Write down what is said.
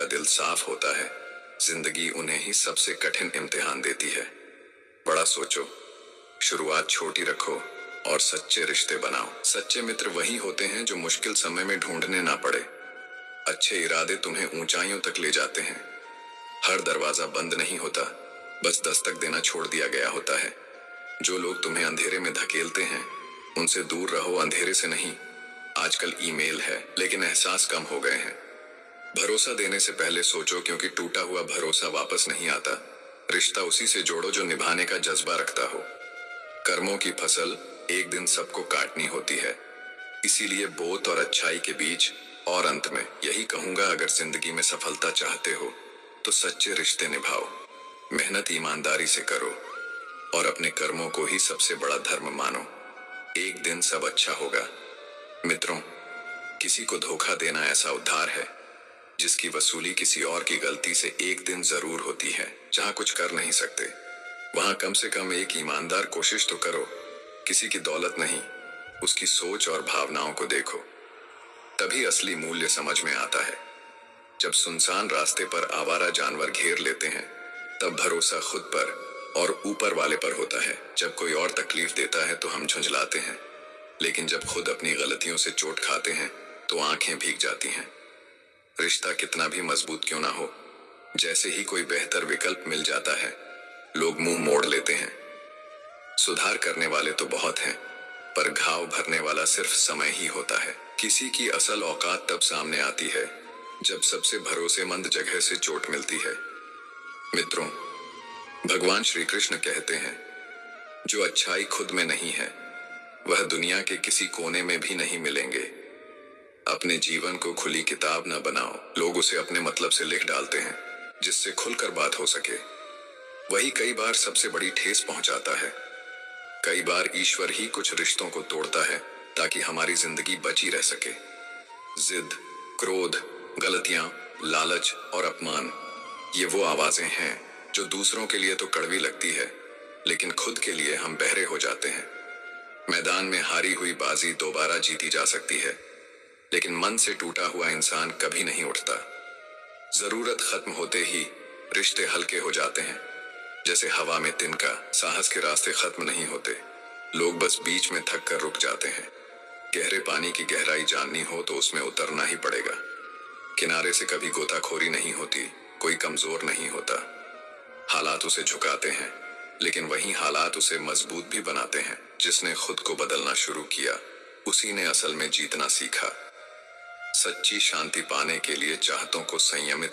दिल साफ होता है, जिंदगी उन्हें ही सबसे कठिन इम्तिहान देती है। बड़ा सोचो, शुरुआत छोटी रखो और सच्चे रिश्ते बनाओ। सच्चे मित्र वही होते हैं जो मुश्किल समय में ढूंढने ना पड़े। अच्छे इरादे तुम्हें ऊंचाइयों तक ले जाते हैं। हर दरवाजा बंद नहीं होता, बस दस्तक देना छोड़ दिया गया होता है। जो लोग तुम्हें अंधेरे में धकेलते हैं, उनसे दूर रहो, अंधेरे से नहीं। आजकल ईमेल है, लेकिन एहसास कम हो गए हैं। भरोसा देने से पहले सोचो, क्योंकि टूटा हुआ भरोसा वापस नहीं आता। रिश्ता उसी से जोड़ो जो निभाने का जज्बा रखता हो। कर्मों की फसल एक दिन सबको काटनी होती है, इसीलिए बोत और अच्छाई के बीच और अंत में यही कहूंगा, अगर जिंदगी में सफलता चाहते हो तो सच्चे रिश्ते निभाओ, मेहनत ईमानदारी से करो और अपने कर्मों को ही सबसे बड़ा धर्म मानो। एक दिन सब अच्छा होगा। मित्रों, किसी को धोखा देना ऐसा उद्धार है जिसकी वसूली किसी और की गलती से एक दिन जरूर होती है। जहां कुछ कर नहीं सकते, वहां कम से कम एक ईमानदार कोशिश तो करो। किसी की दौलत नहीं, उसकी सोच और भावनाओं को देखो, तभी असली मूल्य समझ में आता है। जब सुनसान रास्ते पर आवारा जानवर घेर लेते हैं, तब भरोसा खुद पर और ऊपर वाले पर होता है। जब कोई और तकलीफ देता है तो हम झुंझलाते हैं, लेकिन जब खुद अपनी गलतियों से चोट खाते हैं तो आंखें भीग जाती हैं। रिश्ता कितना भी मजबूत क्यों ना हो, जैसे ही कोई बेहतर विकल्प मिल जाता है, लोग मुंह मोड़ लेते हैं। सुधार करने वाले तो बहुत हैं, पर घाव भरने वाला सिर्फ समय ही होता है। किसी की असल औकात तब सामने आती है जब सबसे भरोसेमंद जगह से चोट मिलती है। मित्रों, भगवान श्री कृष्ण कहते हैं, जो अच्छाई खुद में नहीं है वह दुनिया के किसी कोने में भी नहीं मिलेंगे। अपने जीवन को खुली किताब न बनाओ। लोग उसे अपने मतलब से लिख डालते हैं, जिससे खुलकर बात हो सके। वही कई बार सबसे बड़ी ठेस पहुंचाता है। कई बार ईश्वर ही कुछ रिश्तों को तोड़ता है ताकि हमारी जिंदगी बची रह सके। जिद, क्रोध, गलतियां, लालच और अपमान, ये वो आवाजें हैं जो दूसरों के लिए तो कड़वी लगती है, लेकिन खुद के लिए हम बहरे हो जाते हैं। मैदान में हारी हुई बाजी दोबारा जीती जा सकती है, लेकिन मन से टूटा हुआ इंसान कभी नहीं उठता। जरूरत खत्म होते ही रिश्ते हल्के हो जाते हैं, जैसे हवा में तिनका। साहस के रास्ते खत्म नहीं होते, लोग बस बीच में थक कर रुक जाते हैं। गहरे पानी की गहराई जाननी हो तो उसमें उतरना ही पड़ेगा। किनारे से कभी गोताखोरी नहीं होती, कोई कमजोर नहीं होता। हालात उसे झुकाते हैं, लेकिन वही हालात उसे मजबूत भी बनाते हैं। जिसने खुद को बदलना शुरू किया, उसी ने असल में जीतना सीखा। सच्ची शांति पाने के लिए चाहतों को संयमित